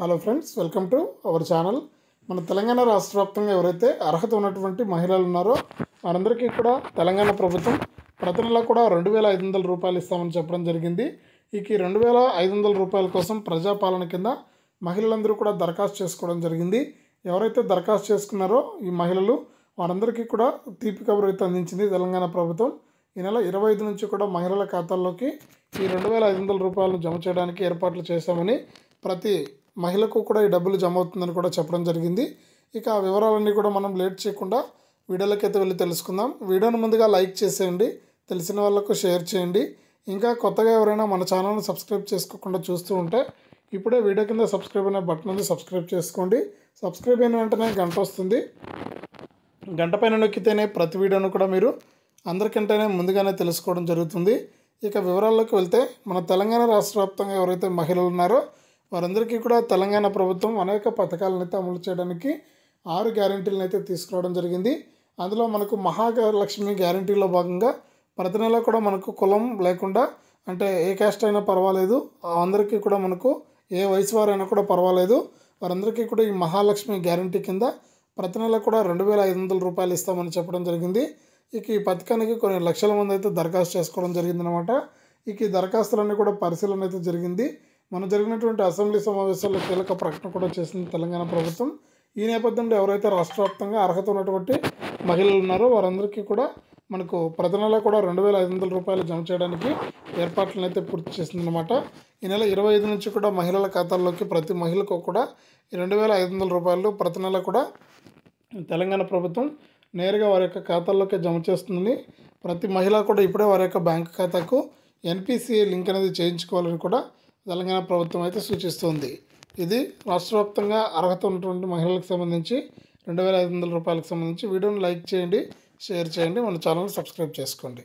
Hello friends, welcome to our channel. మన తెలంగాణ రాష్ట్ర వ్యాప్తంగా ఎవరైతే అర్హత ఉన్నటువంటి మహిళలు ఉన్నారో వారందరికీ కూడా తెలంగాణ ప్రభుత్వం ప్రతి నెల కూడా 2,500 రూపాయలు ఇస్తామని చెప్పడం జరిగింది. ఈ 2,500 రూపాయల కోసం ప్రజాపాలన కింద మహిళలందరూ కూడా దరఖాస్తు చేసుకోవడం జరిగింది. ఎవరైతే దరఖాస్తు చేసుకున్నారో ఈ మహిళలు వారందరికీ కూడా తీపి కబురు అయితే అందించింది తెలంగాణ ప్రభుత్వం. ఈ నెల 25 నుంచి కూడా మహిళల ఖాతాల్లోకి ఈ 2,500 రూపాయలను జమ చేయడానికి ఏర్పాట్లు చేశామని, ప్రతి మహిళకు కూడా ఈ డబ్బులు జమ అవుతుందని కూడా చెప్పడం జరిగింది. ఇక ఆ వివరాలన్నీ కూడా మనం లేట్ చేయకుండా వీడియోలోకి అయితే వెళ్ళి తెలుసుకుందాం. వీడియోను ముందుగా లైక్ చేసేయండి, తెలిసిన వాళ్ళకు షేర్ చేయండి. ఇంకా కొత్తగా ఎవరైనా మన ఛానల్ని సబ్స్క్రైబ్ చేసుకోకుండా చూస్తూ ఉంటే ఇప్పుడే వీడియో కింద సబ్స్క్రైబ్ అనే బటన్ ఉంది, సబ్స్క్రైబ్ చేసుకోండి. సబ్స్క్రైబ్ అయిన వెంటనే గంట వస్తుంది. గంట పైన నొక్కితేనే ప్రతి వీడియోను కూడా మీరు అందరికంటేనే ముందుగానే తెలుసుకోవడం జరుగుతుంది. ఇక వివరాల్లోకి వెళ్తే మన తెలంగాణ రాష్ట్ర వ్యాప్తంగా ఎవరైతే మహిళలు ఉన్నారో వారందరికీ కూడా తెలంగాణ ప్రభుత్వం అనేక పథకాలను అయితే అమలు చేయడానికి 6 గ్యారెంటీలను అయితే తీసుకురావడం జరిగింది. అందులో మనకు మహాలక్ష్మి గ్యారెంటీలో భాగంగా ప్రతి నెల కూడా మనకు కులం లేకుండా, అంటే ఏ క్యాస్ట్ అయినా పర్వాలేదు, అందరికీ కూడా మనకు ఏ వయసు వారైనా కూడా పర్వాలేదు, వారందరికీ కూడా ఈ మహాలక్ష్మి గ్యారెంటీ కింద ప్రతి నెల కూడా 2,500 రూపాయలు ఇస్తామని చెప్పడం జరిగింది. ఇక ఈ పథకానికి కొన్ని లక్షల మంది అయితే దరఖాస్తు చేసుకోవడం జరిగిందనమాట. ఇక ఈ దరఖాస్తులన్నీ కూడా పరిశీలన అయితే జరిగింది. మనం జరిగినటువంటి అసెంబ్లీ సమావేశాల్లో కీలక ప్రకటన కూడా చేసింది తెలంగాణ ప్రభుత్వం. ఈ నేపథ్యంలో ఎవరైతే రాష్ట్ర వ్యాప్తంగా అర్హత ఉన్నటువంటి మహిళలు ఉన్నారో వారందరికీ కూడా మనకు ప్రతి నెల కూడా 2,500 రూపాయలు జమ చేయడానికి ఏర్పాట్లను అయితే పూర్తి చేసిందనమాట. ఈ నెల 25 నుంచి కూడా మహిళల ఖాతాల్లోకి ప్రతి మహిళకు కూడా ఈ 2,500 రూపాయలు ప్రతి నెల కూడా తెలంగాణ ప్రభుత్వం నేరుగా వారి యొక్క ఖాతాల్లోకి జమ చేస్తుందని, ప్రతి మహిళ కూడా ఇప్పుడే వారి యొక్క బ్యాంకు ఖాతాకు NPCI లింక్ అనేది చేయించుకోవాలని కూడా తెలంగాణ ప్రభుత్వం అయితే సూచిస్తుంది. ఇది రాష్ట్ర వ్యాప్తంగా అర్హత ఉన్నటువంటి మహిళలకు సంబంధించి 2,500 రూపాయలకు సంబంధించి. వీడియోని లైక్ చేయండి, షేర్ చేయండి, మన ఛానల్ని సబ్స్క్రైబ్ చేసుకోండి.